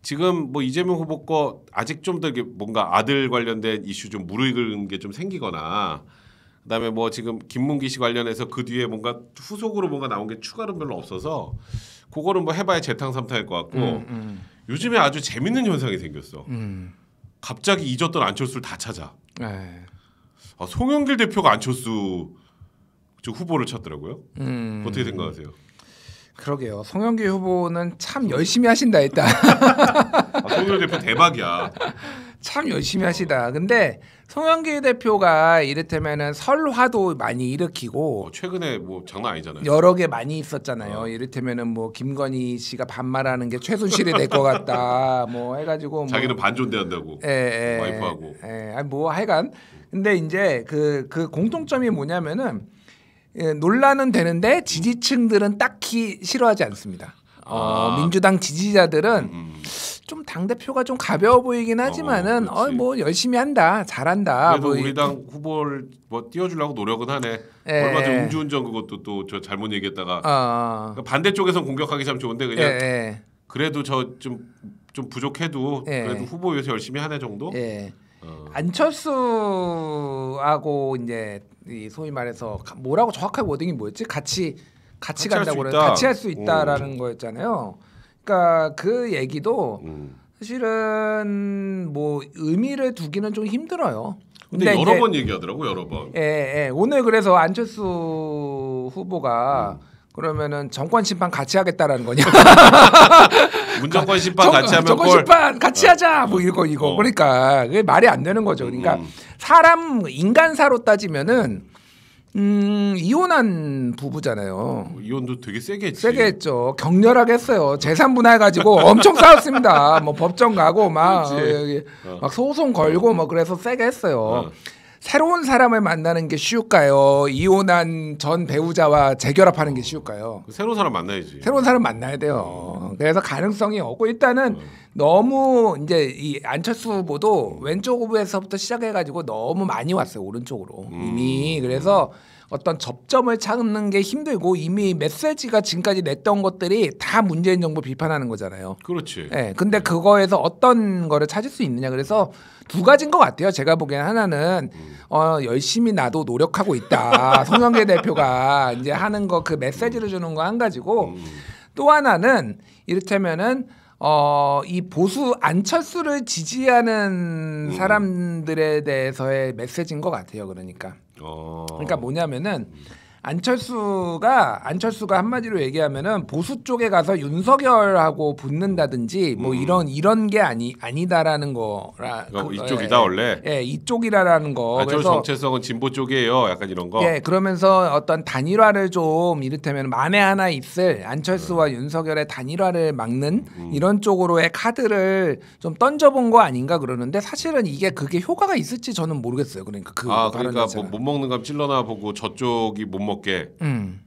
지금 뭐 이재명 후보 거 아직 좀 더 뭔가 아들 관련된 이슈 좀 무르익은 게 좀 생기거나 그다음에 뭐 지금 김문기 씨 관련해서 그 뒤에 뭔가 후속으로 뭔가 나온 게 추가로 별로 없어서 그거는 뭐 해봐야 재탕삼탕일 것 같고 요즘에 아주 재밌는 현상이 생겼어. 갑자기 잊었던 안철수를 다 찾아. 송영길 대표가 안철수 후보를 찾더라고요. 어떻게 생각하세요? 그러게요. 송영길 후보는 참 열심히 하신다 일단. 송영길 대표 대박이야. 참 열심히 하시다. 근데 송영길 대표가 이를테면은 설화도 많이 일으키고 최근에 뭐 장난 아니잖아요. 여러 개 많이 있었잖아요. 이를테면은 뭐 김건희 씨가 반말하는 게 최순실이 될 것 같다. 뭐 해가지고 자기는 뭐 반존대한다고 와이프하고. 아니 뭐 하여간 근데 이제 그 공통점이 뭐냐면은 논란은 되는데 지지층들은 딱히 싫어하지 않습니다. 민주당 지지자들은 좀 당대표가 좀 가벼워 보이긴 하지만은 뭐 열심히 한다 잘한다. 그래도 뭐 우리 당 후보를 뭐 띄워주려고 노력은 하네. 얼마 전 음주운전 그것도 또 저 잘못 얘기했다가 그러니까 반대쪽에선 공격하기 참 좋은데 그냥 그래도 저 좀 부족해도 그래도 후보 위해서 열심히 하네 정도. 안철수하고 이제 이 소위 말해서 뭐라고 정확하게 워딩이 뭐였지? 같이 간다고 그래. 같이 할 수 있다라는 거였잖아요. 그러니까 그 얘기도 사실은 뭐 의미를 두기는 좀 힘들어요. 근데 여러 번 얘기하더라고 여러 번. 오늘 그래서 안철수 후보가 그러면은 정권 심판 같이 하겠다라는 거냐? 문정권 심판 같이 하면 정권 심판 같이 하자 뭐 이거 그러니까 그게 말이 안 되는 거죠. 그러니까 사람 인간사로 따지면은 이혼한 부부잖아요. 이혼도 되게 세게 했지. 세게 했죠. 격렬하게 했어요. 재산 분할가지고 엄청 싸웠습니다. 뭐 법정 가고 막 소송 걸고 뭐 그래서 세게 했어요. 새로운 사람을 만나는 게 쉬울까요? 이혼한 전 배우자와 재결합하는 게 쉬울까요? 새로운 사람 만나야지. 새로운 사람 만나야 돼요. 그래서 가능성이 없고 일단은 너무 이제 이 안철수 후보도 왼쪽 후보에서부터 시작해가지고 너무 많이 왔어요. 오른쪽으로 이미. 그래서 어떤 접점을 찾는 게 힘들고 이미 메시지가 지금까지 냈던 것들이 다 문재인 정부 비판하는 거잖아요. 그렇지. 근데 그거에서 어떤 거를 찾을 수 있느냐. 그래서 두 가지인 것 같아요. 제가 보기엔 하나는 열심히 나도 노력하고 있다. 송영길 대표가 이제 하는 거 그 메시지를 주는 거 한 가지고 또 하나는 이를테면은 이 보수 안철수를 지지하는 사람들에 대해서의 메시지인 것 같아요. 그러니까 뭐냐면은 안철수가 한마디로 얘기하면은 보수 쪽에 가서 윤석열하고 붙는다든지 뭐 이런 게 아니다라는 거라. 이쪽이다 원래. 이쪽이라는 거. 안철수 정체성은 진보 쪽이에요. 약간 이런 거. 그러면서 어떤 단일화를 좀 이를테면 만에 하나 있을 안철수와 윤석열의 단일화를 막는 이런 쪽으로의 카드를 좀 던져본 거 아닌가 그러는데 사실은 그게 효과가 있을지 저는 모르겠어요. 그러니까 그러니까 뭐 못 먹는 감 찔러나 보고 저쪽이 못 먹게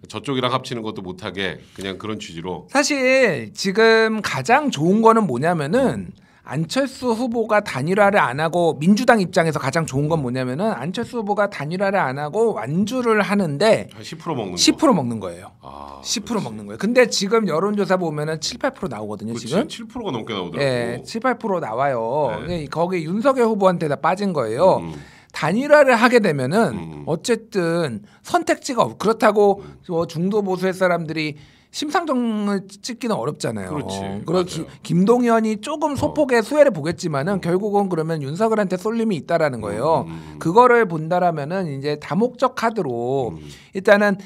저쪽이랑 합치는 것도 못하게 그냥 그런 취지로. 사실 지금 가장 좋은 거는 뭐냐면은 안철수 후보가 단일화를 안 하고 민주당 입장에서 가장 좋은 건 뭐냐면은 안철수 후보가 단일화를 안 하고 완주를 하는데 한 10% 먹는 10% 먹는 거예요. 10% 먹는 거예요. 근데 지금 여론조사 보면은 7, 8% 나오거든요. 그치, 지금 7%가 넘게 나오더라고. 7, 8% 나와요. 거기 윤석열 후보한테 다 빠진 거예요. 단일화를 하게 되면은 어쨌든 선택지가 그렇다고 중도 보수의 사람들이 심상정을 찍기는 어렵잖아요. 그렇지. 김동연이 조금 소폭의 수혜를 보겠지만은 결국은 그러면 윤석열한테 쏠림이 있다라는 거예요. 그거를 본다라면은 이제 다목적 카드로 일단은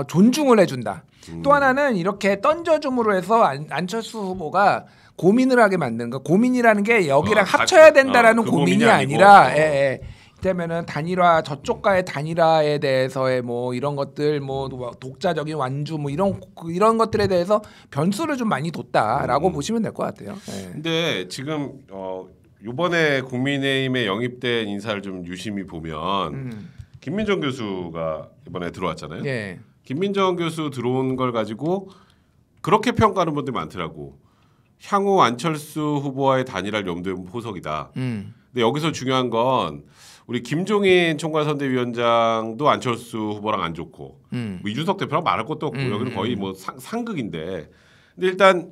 존중을 해준다. 또 하나는 이렇게 던져줌으로 해서 안철수 후보가 고민을 하게 만드는 거. 고민이라는 게 여기랑 합쳐야 된다라는 그 고민이 아니라 되면은 단일화 저쪽과의 단일화에 대해서의 뭐 이런 것들 뭐 독자적인 완주 뭐 이런 것들에 대해서 변수를 좀 많이 뒀다라고 보시면 될 것 같아요. 근데 지금 이번에 국민의힘에 영입된 인사를 좀 유심히 보면 김민정 교수가 이번에 들어왔잖아요. 김민정 교수 들어온 걸 가지고 그렇게 평가하는 분들이 많더라고. 향후 안철수 후보와의 단일화를 염두에 둔 포석이다. 근데 여기서 중요한 건 우리 김종인 총괄선대위원장도 안철수 후보랑 안 좋고 뭐 이준석 대표랑 말할 것도 없고 여기는 거의 뭐 상극인데 근데 일단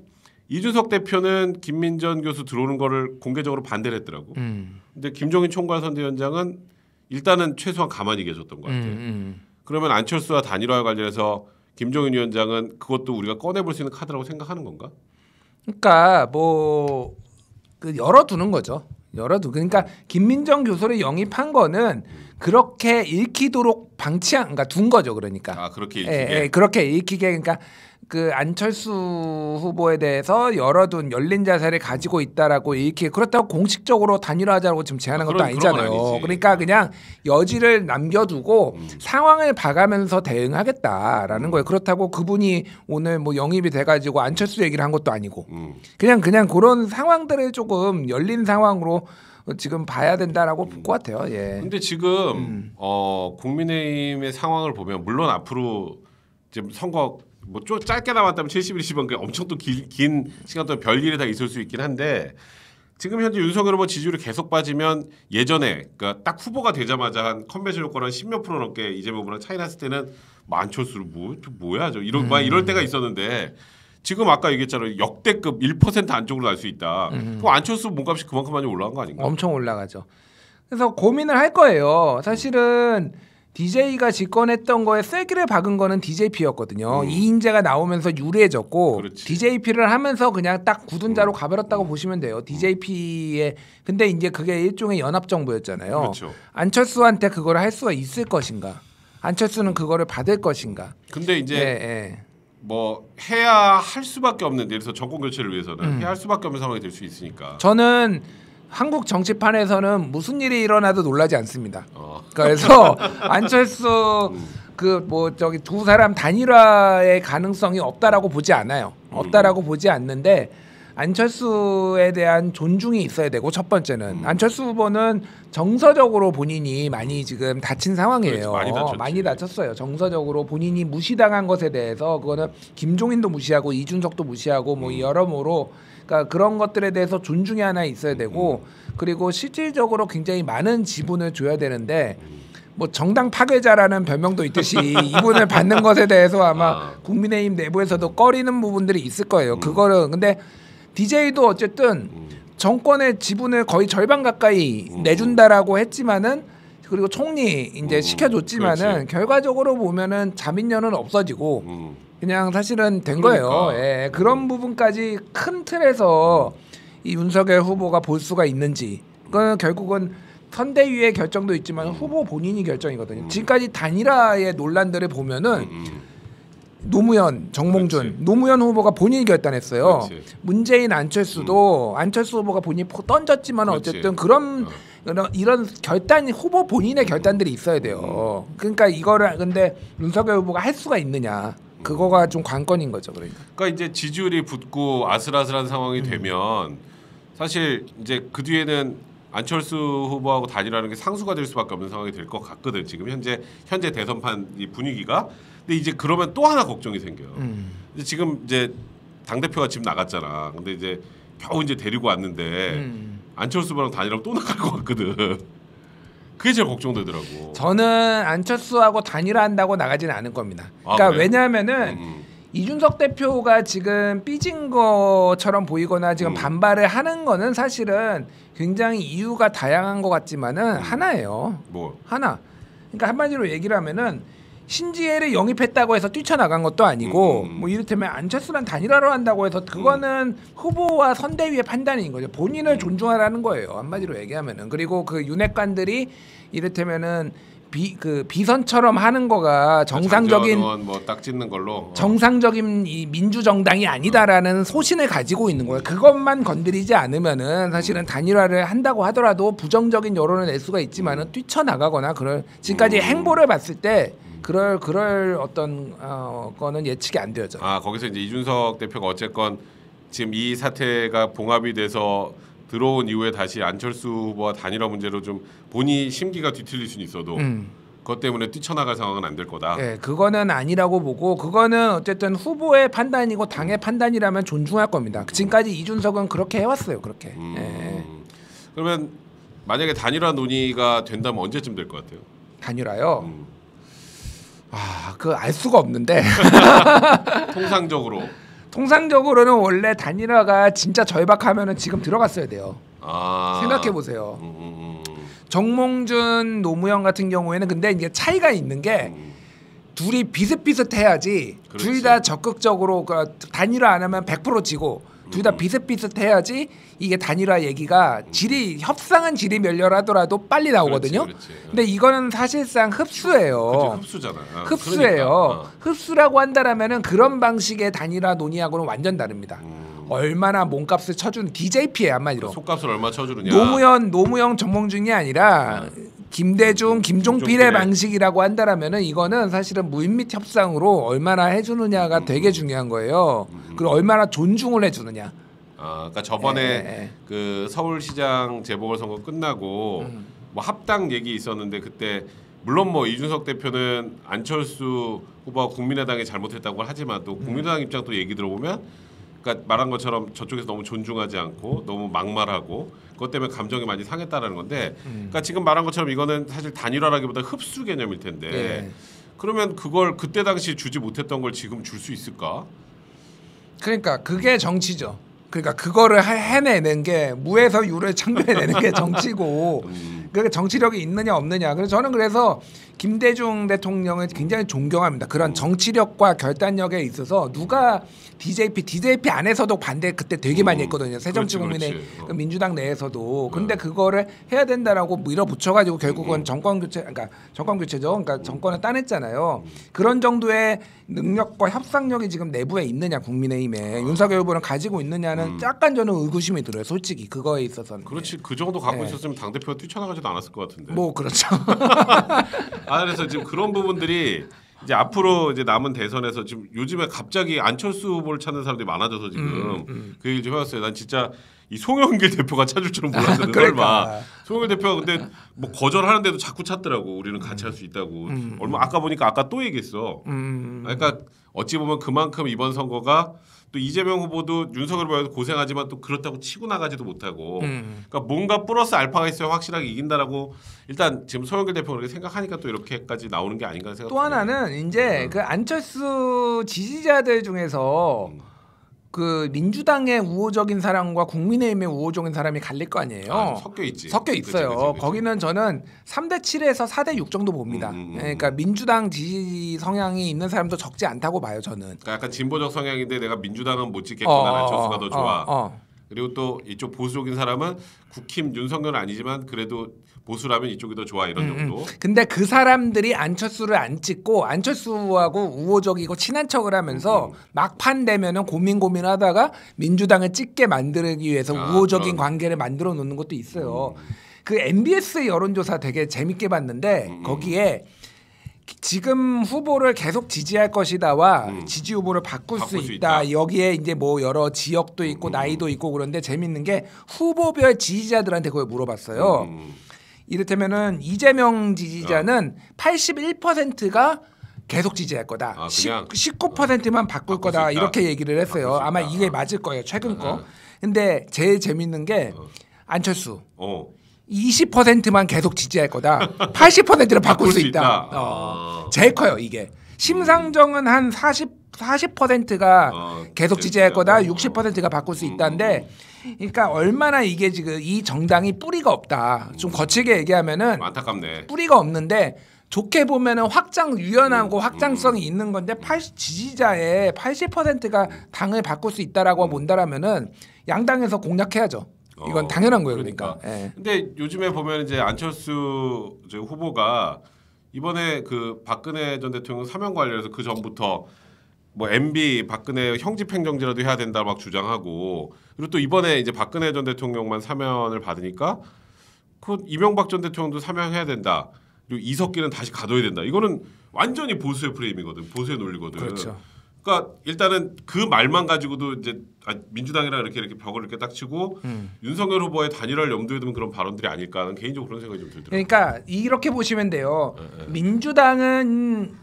이준석 대표는 김민전 교수 들어오는 거를 공개적으로 반대를 했더라고. 근데 김종인 총괄선대위원장은 일단은 최소한 가만히 계셨던 것 같아요. 그러면 안철수와 단일화와 관련해서 김종인 위원장은 그것도 우리가 꺼내볼 수 있는 카드라고 생각하는 건가? 그러니까 뭐 그 열어두는 거죠. 그러니까 김민정 교수를 영입한 거는 그렇게 읽히도록 그러니까 둔 거죠. 그러니까. 그렇게 읽히게. 그렇게 읽히게 그러니까 그 안철수 후보에 대해서 열어둔 열린 자세를 가지고 있다라고 읽히게 그렇다고 공식적으로 단일화하자고 지금 제안한 것도 아니잖아요. 그러니까 그냥 여지를 남겨두고 상황을 봐가면서 대응하겠다라는 거예요. 그렇다고 그분이 오늘 뭐 영입이 돼가지고 안철수 얘기를 한 것도 아니고 그냥 그런 상황들을 조금 열린 상황으로 지금 봐야 된다라고 볼 것 같아요. 예. 근데 지금 국민의힘의 상황을 보면 물론 앞으로 지금 선거 뭐 좀 짧게 남았다면 70일 20원 엄청 또 긴 시간 동안 별일이 다 있을 수 있긴 한데 지금 현재 윤석열 후보 지지율이 계속 빠지면 예전에 그러니까 딱 후보가 되자마자 한 컨벤션 효과로 한 10몇 프로 넘게 이재명 후보랑 차이 났을 때는 뭐 안철수를 뭐야 저 이럴 때가 있었는데 지금 아까 얘기했잖아요. 역대급 1% 안쪽으로 날 수 있다. 그럼 안철수 몸값이 그만큼 많이 올라간 거 아닌가? 엄청 올라가죠. 그래서 고민을 할 거예요. 사실은 DJ가 집권했던 거에 쐐기를 박은 거는 DJP였거든요. 이인재가 나오면서 유리해졌고 그렇지. DJP를 하면서 그냥 딱 굳은 자로 가버렸다고 보시면 돼요. DJP에 근데 이제 그게 일종의 연합 정부였잖아요. 그렇죠. 안철수한테 그걸 할 수가 있을 것인가? 안철수는 그거를 받을 것인가? 근데 이제 뭐 해야 할 수밖에 없는 예를 들어서 정권 교체를 위해서는 해야 할 수밖에 없는 상황이 될 수 있으니까. 저는 한국 정치판에서는 무슨 일이 일어나도 놀라지 않습니다. 그래서 안철수 그 뭐 저기 두 사람 단일화의 가능성이 없다라고 보지 않아요. 없다라고 보지 않는데 안철수에 대한 존중이 있어야 되고 첫 번째는 안철수 후보는 정서적으로 본인이 많이 지금 다친 상황이에요. 그렇지, 많이 다쳤어요. 정서적으로 본인이 무시당한 것에 대해서 그거는 김종인도 무시하고 이준석도 무시하고 뭐 여러모로 그러니까 그런 것들에 대해서 존중이 하나 있어야 되고 그리고 실질적으로 굉장히 많은 지분을 줘야 되는데 뭐 정당 파괴자라는 별명도 있듯이 이분을 받는 것에 대해서 아마 국민의힘 내부에서도 꺼리는 부분들이 있을 거예요. 그거를 근데 DJ도 어쨌든 정권의 지분을 거의 절반 가까이 내준다라고 했지만은 그리고 총리 이제 시켜줬지만은 그렇지. 결과적으로 보면은 자민련은 없어지고 그냥 사실은 된 거예요. 예, 그런 부분까지 큰 틀에서 이 윤석열 후보가 볼 수가 있는지 그건 결국은 선대위의 결정도 있지만 후보 본인이 결정이거든요. 지금까지 단일화의 논란들을 보면은 노무현, 정몽준, 그렇지. 노무현 후보가 본인이 결단했어요. 그렇지. 문재인, 안철수도 안철수 후보가 본인이 던졌지만 그렇지. 어쨌든 이런 결단 후보 본인의 결단들이 있어야 돼요. 그러니까 이거를 근데 윤석열 후보가 할 수가 있느냐? 그거가 좀 관건인 거죠, 그러니까 이제 지지율이 붙고 아슬아슬한 상황이 되면 사실 이제 그 뒤에는 안철수 후보하고 단일화하는 게 상수가 될 수밖에 없는 상황이 될 것 같거든. 지금 현재 대선판 이 분위기가. 근데 이제 그러면 또 하나 걱정이 생겨요. 이제 지금 이제 당 대표가 집 나갔잖아. 근데 이제 겨우 이제 데리고 왔는데 안철수 후보랑 단일화로 또 나갈 것 같거든. 그게 제일 걱정되더라고. 저는 안철수하고 단일화한다고 나가지는 않을 겁니다. 그러니까 그래? 왜냐하면은 이준석 대표가 지금 삐진 것처럼 보이거나 지금 반발을 하는 거는 사실은 굉장히 이유가 다양한 것 같지만은 하나예요. 뭐? 하나. 그러니까 한마디로 얘기를 하면은 신지혜를 영입했다고 해서 뛰쳐나간 것도 아니고 뭐 이를테면 안철수랑 단일화로 한다고 해서 그거는 후보와 선대위의 판단인 거죠. 본인을 존중하라는 거예요. 한마디로 얘기하면은. 그리고 그 윤핵관들이 이를테면은 비선처럼 하는 거가 정상적인 뭐딱 찍는 걸로 정상적인 이 민주정당이 아니다라는 소신을 가지고 있는 거예요. 그것만 건드리지 않으면은 사실은 단일화를 한다고 하더라도 부정적인 여론을 낼 수가 있지만은 뛰쳐나가거나 그럴 지금까지 행보를 봤을 때 그럴 어떤 거는 예측이 안 되죠. 거기서 이제 이준석 대표가 어쨌건 지금 이 사태가 봉합이 돼서 들어온 이후에 다시 안철수 후보와 단일화 문제로 좀 본인이 심기가 뒤틀릴 수는 있어도 그것 때문에 뛰쳐나갈 상황은 안 될 거다. 네, 그거는 아니라고 보고 그거는 어쨌든 후보의 판단이고 당의 판단이라면 존중할 겁니다. 지금까지 이준석은 그렇게 해왔어요. 그렇게. 네. 그러면 만약에 단일화 논의가 된다면 언제쯤 될 것 같아요? 단일화요? 그거 알 수가 없는데 통상적으로 통상적으로는 원래 단일화가 진짜 절박하면은 지금 들어갔어야 돼요. 생각해 보세요. 정몽준, 노무현 같은 경우에는 근데 이제 차이가 있는 게 둘이 비슷비슷해야지. 그렇지. 둘 다 적극적으로 단일화 안 하면 100% 지고 둘 다 비슷비슷해야지 이게 단일화 얘기가 질이 협상은 질이 멸렬하더라도 빨리 나오거든요. 그렇지. 근데 이거는 사실상 흡수예요. 그치, 흡수잖아. 흡수예요. 그러니까. 흡수라고 한다라면은 그런 방식의 단일화 논의하고는 완전 다릅니다. 얼마나 몸값을 쳐준 DJP예요 한마디로. 속값을 얼마 쳐주느냐. 노무현, 정몽준이 아니라 김대중, 김종필의 방식이라고 한다라면은 이거는 사실은 물밑 협상으로 얼마나 해주느냐가 되게 중요한 거예요. 그리고 얼마나 존중을 해주느냐. 그러니까 저번에 그 서울시장 재보궐선거 끝나고 뭐 합당 얘기 있었는데 그때 물론 뭐 이준석 대표는 안철수 후보가 국민의당이 잘못했다고 하지만 또 국민의당 입장 또 얘기 들어보면 그러니까 말한 것처럼 저쪽에서 너무 존중하지 않고 너무 막말하고 그것 때문에 감정이 많이 상했다라는 건데 그러니까 지금 말한 것처럼 이거는 사실 단일화라기보다 흡수 개념일 텐데 그러면 그걸 그때 당시 주지 못했던 걸 지금 줄 수 있을까? 그러니까 그게 정치죠. 그러니까 그거를 해내는 게 무에서 유를 창조해내는 게 정치고 그 정치력이 있느냐 없느냐. 그래서 저는 그래서 김대중 대통령을 굉장히 존경합니다. 그런 정치력과 결단력에 있어서 누가 DJP 안에서도 반대 그때 되게 많이 했거든요. 새정치국민의 그 민주당 내에서도. 근데 그거를 해야 된다라고 밀어붙여가지고 결국은 정권 교체죠. 그러니까 정권을 따냈잖아요. 그런 정도의 능력과 협상력이 지금 내부에 있느냐 국민의힘에 윤석열 후보는 가지고 있느냐는 약간 저는 의구심이 들어요. 솔직히 그거에 있어서는. 그렇지 그 정도 갖고 있었으면 당 대표가 뛰쳐나가지도 않았을 것 같은데. 뭐 그렇죠. 그래서 지금 그런 부분들이 이제 앞으로 이제 남은 대선에서 지금 요즘에 갑자기 안철수 후보를 찾는 사람들이 많아져서 지금 그 얘기 좀 해봤어요. 난 진짜 이 송영길 대표가 찾을 줄은 몰랐거든. 그러니까. 설마 송영길 대표가 근데 뭐 거절하는데도 자꾸 찾더라고. 우리는 같이 할 수 있다고. 얼마 아까 보니까 아까 또 얘기했어. 그러니까 어찌 보면 그만큼 이번 선거가 또 이재명 후보도 윤석열 후보도 고생하지만 또 그렇다고 치고 나가지도 못하고 그러니까 뭔가 플러스 알파가 있어야 확실하게 이긴다라고 일단 지금 소영길 대표가 그렇게 생각하니까 또 이렇게까지 나오는 게 아닌가 생각. 또 하나는 이제 그 안철수 지지자들 중에서 그 민주당의 우호적인 사람과 국민의힘의 우호적인 사람이 갈릴 거 아니에요. 섞여 있지. 섞여 있어요. 그치. 거기는 저는 3대 7에서 4대 6 정도 봅니다. 그러니까 민주당 지지 성향이 있는 사람도 적지 않다고 봐요. 저는. 그러니까 약간 진보적 성향인데 내가 민주당은 못 찍겠구나. 안철수가 더 좋아. 그리고 또 이쪽 보수적인 사람은 국힘 윤석열은 아니지만 그래도 보수라면 이쪽이 더 좋아 이런 정도. 근데 그 사람들이 안철수를 안 찍고 안철수하고 우호적이고 친한 척을 하면서 막판 되면은 고민하다가 민주당을 찍게 만들기 위해서 우호적인 관계를 만들어 놓는 것도 있어요. 그 MBS 여론조사 되게 재밌게 봤는데 거기에 지금 후보를 계속 지지할 것이다와 지지 후보를 바꿀 수 있다. 여기에 이제 뭐 여러 지역도 있고 나이도 있고 그런데 재밌는 게 후보별 지지자들한테 그걸 물어봤어요. 이를테면은 이재명 지지자는 81%가 계속 지지할 거다. 19%만 바꿀 거다. 이렇게 얘기를 했어요. 아마 이게 맞을 거예요. 최근 거. 근데 제일 재밌는 게 안철수. 20%만 계속 지지할 거다. 80%를 바꿀 수 있다. 제일 커요 이게. 심상정은 한 40%가 계속 지지할 거다. 60%가 바꿀 수 있다는데 그러니까 얼마나 이게 지금 이 정당이 뿌리가 없다. 좀 거칠게 얘기하면은 안타깝네. 뿌리가 없는데 좋게 보면은 유연하고 확장성이 있는 건데 지지자의 80%가 당을 바꿀 수 있다라고 본다라면은 양당에서 공략해야죠. 이건 당연한 거예요, 그러니까. 근데 요즘에 보면 이제 안철수 후보가 이번에 그 박근혜 전 대통령 사면 관련해서 그 전부터 뭐 MB 박근혜 형집행정지라도 해야 된다 막 주장하고 그리고 또 이번에 이제 박근혜 전 대통령만 사면을 받으니까 그 이명박 전 대통령도 사면해야 된다. 그리고 이석기는 다시 가둬야 된다. 이거는 완전히 보수의 프레임이거든. 보수의 논리거든. 그렇죠. 그러니까 일단은 그 말만 가지고도 이제 민주당이랑 이렇게 벽을 이렇게 딱 치고 윤석열 후보의 단일화를 염두에 두는 그런 발언들이 아닐까 하는 개인적으로 그런 생각이 좀 들더라고요. 그러니까 이렇게 보시면 돼요. 민주당은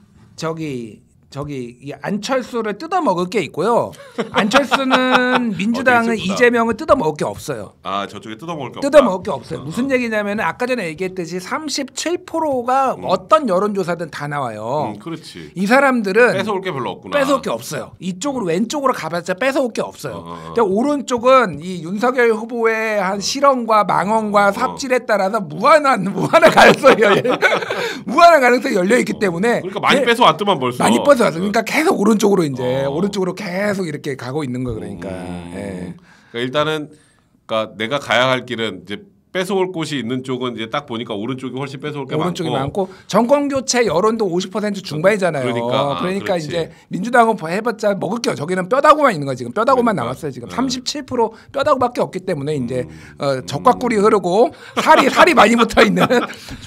저기 이 안철수를 뜯어 먹을 게 있고요. 안철수는 민주당은 슬프다. 이재명을 뜯어 먹을 게 없어요. 아 저쪽에 뜯어먹을 게 뜯어 없다. 먹을 게 없어요. 무슨 얘기냐면은 아까 전에 얘기했듯이 37%가 어떤 여론조사든 다 나와요. 그렇지. 이 사람들은 뺏어올 게 별로 없구나. 뺏어올 게 없어요. 이쪽으로 왼쪽으로 가봤자 뺏어올 게 없어요. 근데 오른쪽은 이 윤석열 후보의 한 실언과 망언과 삽질에 따라서 무한한 가능성이 무한한 가능성이 열려 있기 때문에 그러니까 많이 뺏어왔더만 벌써. 많이 뺏어왔어. 그러니까 계속 오른쪽으로 이제 오른쪽으로 계속 이렇게 가고 있는 거 그러니까. 예. 그러니까 일단은 그러니까 내가 가야 할 길은 이제 뺏어올 곳이 있는 쪽은 이제 딱 보니까 오른쪽이 훨씬 뺏어올 게 오른쪽이 많고 정권 교체 여론도 50% 중반이잖아요. 그러니까 이제 민주당은 해봤자 먹을 게 저기는 뼈다구만 있는 거 지금 뼈다구만 남았어요. 지금 37% 뼈다구밖에 없기 때문에 이제 적과 꿀이 흐르고 살이 많이 붙어 있는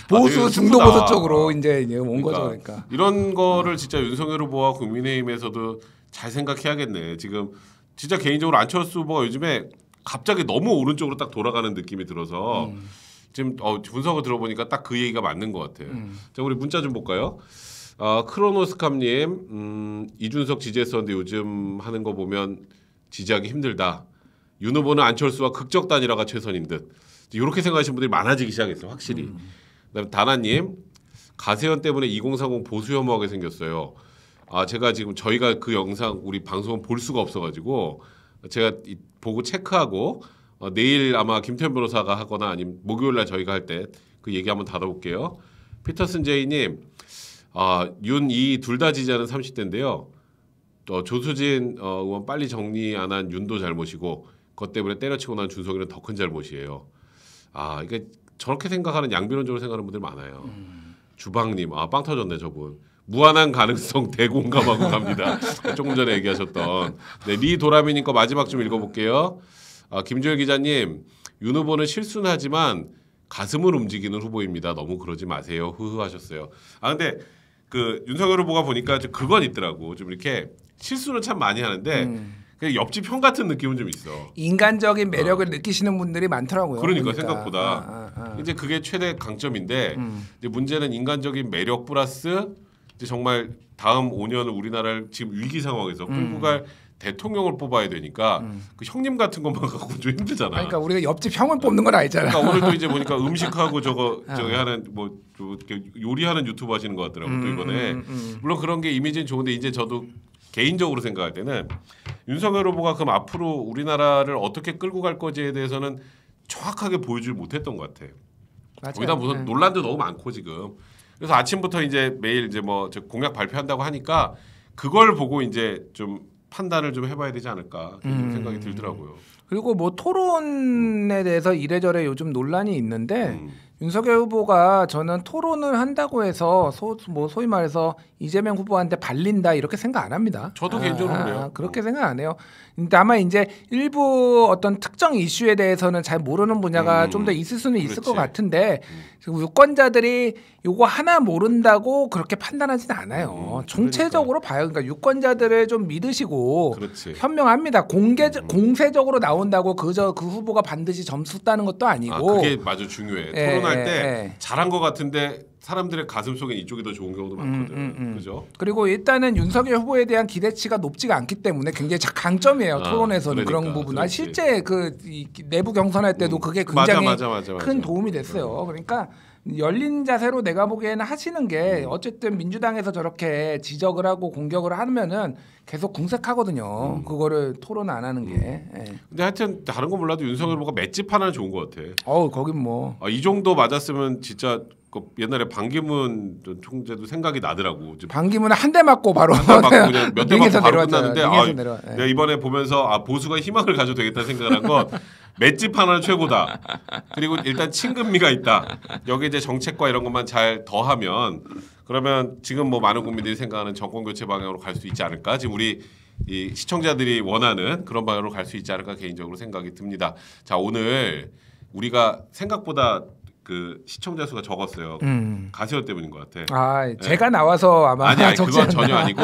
보수 중도 보수 쪽으로 이제 온 거죠. 그러니까 이런 거를 진짜 윤석열 후보와 국민의힘에서도 잘 생각해야겠네. 지금 진짜 개인적으로 안철수 후보가 요즘에 갑자기 너무 오른쪽으로 딱 돌아가는 느낌이 들어서 지금 분석을 들어보니까 딱 그 얘기가 맞는 것 같아요. 자 우리 문자 좀 볼까요? 크로노스캅님 이준석 지지했었는데 요즘 하는 거 보면 지지하기 힘들다. 윤 후보는 안철수와 극적 단일화가 최선인 듯. 이렇게 생각하시는 분들이 많아지기 시작했어요. 확실히. 그다음에 다나님 가세현 때문에 2030 보수 혐오하게 생겼어요. 제가 지금 저희가 그 영상 우리 방송은 볼 수가 없어가지고 제가 보고 체크하고 내일 아마 김태현 변호사가 하거나 아니면 목요일날 저희가 할 때 그 얘기 한번 다뤄볼게요. 피터슨 제이님 윤 이 둘 다 지지하는 30대인데요. 조수진 의원 빨리 정리 안 한 윤도 잘못이고 그것 때문에 때려치고 난 준석이는 더 큰 잘못이에요. 그러니까 저렇게 생각하는 양비론적으로 생각하는 분들 많아요. 주방님 빵 터졌네 저분. 무한한 가능성 대공감하고 갑니다. 조금 전에 얘기하셨던 리 도라미님 거 마지막 좀 읽어볼게요. 김조현 기자님 윤 후보는 실수는 하지만 가슴을 움직이는 후보입니다. 너무 그러지 마세요. 흐흐 하셨어요. 근데 그 윤석열 후보가 보니까 좀 그건 있더라고. 좀 이렇게 실수는 참 많이 하는데 그냥 옆집 형 같은 느낌은 좀 있어. 인간적인 매력을 느끼시는 분들이 많더라고요. 그러니까. 생각보다 이제 그게 최대 강점인데 이제 문제는 인간적인 매력 플러스 이제 정말 다음 5년을 우리나라를 지금 위기 상황에서 끌고 갈 대통령을 뽑아야 되니까 그 형님 같은 것만 갖고 좀 힘들잖아. 그러니까 우리가 옆집 형을 뽑는 건 아니잖아. 그러니까 오늘도 이제 보니까 음식하고 저기 하는 뭐 이렇게 요리하는 유튜브 하시는 것 같더라고. 또 이번에 물론 그런 게 이미지는 좋은데 이제 저도 개인적으로 생각할 때는 윤석열 후보가 그럼 앞으로 우리나라를 어떻게 끌고 갈 거지에 대해서는 정확하게 보여주지 못했던 것 같아. 거기다 무슨 논란도 너무 많고 지금. 그래서 아침부터 이제 매일 이제 뭐 공약 발표한다고 하니까 그걸 보고 이제 좀 판단을 좀 해봐야 되지 않을까 생각이 들더라고요. 그리고 뭐 토론에 대해서 이래저래 요즘 논란이 있는데 윤석열 후보가 저는 토론을 한다고 해서 소위 말해서 이재명 후보한테 발린다 이렇게 생각 안 합니다. 저도 개인적으로 그래요. 그렇게 생각 안 해요. 다만 이제 일부 어떤 특정 이슈에 대해서는 잘 모르는 분야가 좀 더 있을 수는 있을 것 같은데 유권자들이 요거 하나 모른다고 그렇게 판단하지는 않아요. 총체적으로 봐요. 그러니까 유권자들을 좀 믿으시고 현명합니다. 공세적으로 나온다고 그 후보가 반드시 점수 따는 것도 아니고. 그게 맞아 중요해. 토론할 때 잘한 것 같은데 사람들의 가슴 속엔 이쪽이 더 좋은 경우도 많거든. 그죠? 그리고 일단은 윤석열 후보에 대한 기대치가 높지가 않기 때문에 굉장히 강점이에요. 토론에서는 그런 부분. 실제 그 내부 경선할 때도 그게 굉장히 큰 도움이 됐어요. 그러니까 열린 자세로 내가 보기에는 하시는 게 어쨌든 민주당에서 저렇게 지적을 하고 공격을 하면은 계속 궁색하거든요. 그거를 토론 안 하는 게. 근데 하여튼 다른 건 몰라도 윤석열 후보가 맷집 하나는 좋은 것 같아. 거긴 뭐. 이 정도 맞았으면 진짜 옛날에 반기문 총재도 생각이 나더라고. 반기문은 한 대 맞고 바로 그냥 몇 대 맞고 바로 끝났는데 내가 이번에 보면서 보수가 희망을 가져도 되겠다 생각을 한 건 맷집 하나는 최고다. 그리고 일단 친근미가 있다. 여기 이제 정책과 이런 것만 잘 더하면 그러면 지금 뭐 많은 국민들이 생각하는 정권 교체 방향으로 갈 수 있지 않을까? 지금 우리 이 시청자들이 원하는 그런 방향으로 갈 수 있지 않을까 개인적으로 생각이 듭니다. 자 오늘 우리가 생각보다 그 시청자 수가 적었어요. 가세현 때문인 것 같아. 제가 나와서 아마 아니 그건 전혀 아니고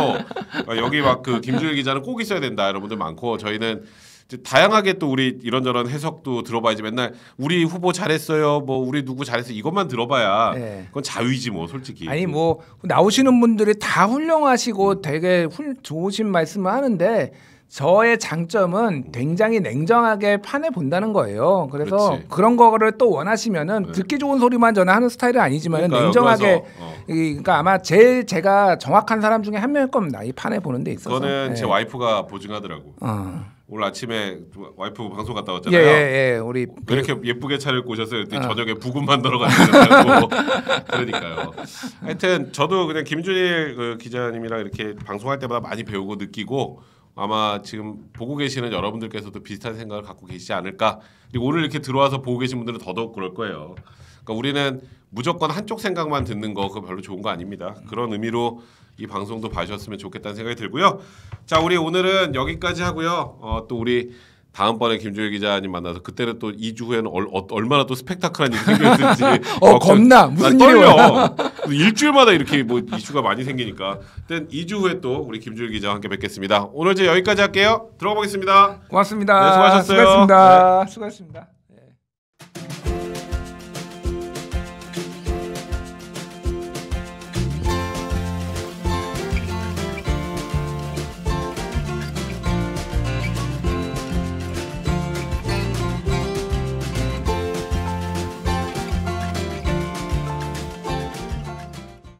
여기 막 그 김주일 기자는 꼭 있어야 된다 이런 분들 많고 저희는 이제 다양하게 또 우리 이런저런 해석도 들어봐야지. 맨날 우리 후보 잘했어요, 뭐 우리 누구 잘했어 이것만 들어봐야 네. 그건 자위지 뭐 솔직히. 아니 뭐 나오시는 분들이 다 훌륭하시고 되게 좋으신 말씀을 하는데 저의 장점은 굉장히 냉정하게 판에 본다는 거예요. 그래서 그렇지. 그런 거를 또 원하시면은 듣기 좋은 소리만 저는 하는 스타일은 아니지만 그러니까요. 냉정하게 그래서, 그러니까 아마 제일 제가 정확한 사람 중에 한 명일 겁니다. 이 판에 보는 데 있어서. 그거는 네. 제 와이프가 보증하더라고. 어. 오늘 아침에 와이프 방송 갔다 예, 왔잖아요. 예, 예. 우리 왜 이렇게 예쁘게 차를 꼬셨어요? 그랬더니 저녁에 부금 만들어 가지고 그러니까요. 하여튼 저도 그냥 김준일 그 기자님이랑 이렇게 방송할 때마다 많이 배우고 느끼고 아마 지금 보고 계시는 여러분들께서도 비슷한 생각을 갖고 계시지 않을까. 그리고 오늘 이렇게 들어와서 보고 계신 분들은 더더욱 그럴 거예요. 그러니까 우리는 무조건 한쪽 생각만 듣는 거 그거 별로 좋은 거 아닙니다. 그런 의미로 이 방송도 봐주셨으면 좋겠다는 생각이 들고요. 자, 우리 오늘은 여기까지 하고요. 또 우리 다음번에 김준일 기자님 만나서 그때는 또 2주 후에는 얼마나 또 스펙타클한 일이 생겼을지 겁나 무슨 난 일이 떨려. 일주일마다 이렇게 뭐 이슈가 많이 생기니까. 일단 2주 후에 또 우리 김준일 기자와 함께 뵙겠습니다. 오늘 이제 여기까지 할게요. 들어가 보겠습니다. 고맙습니다. 네, 수고하셨어요. 수고했습니다. 수고했습니다.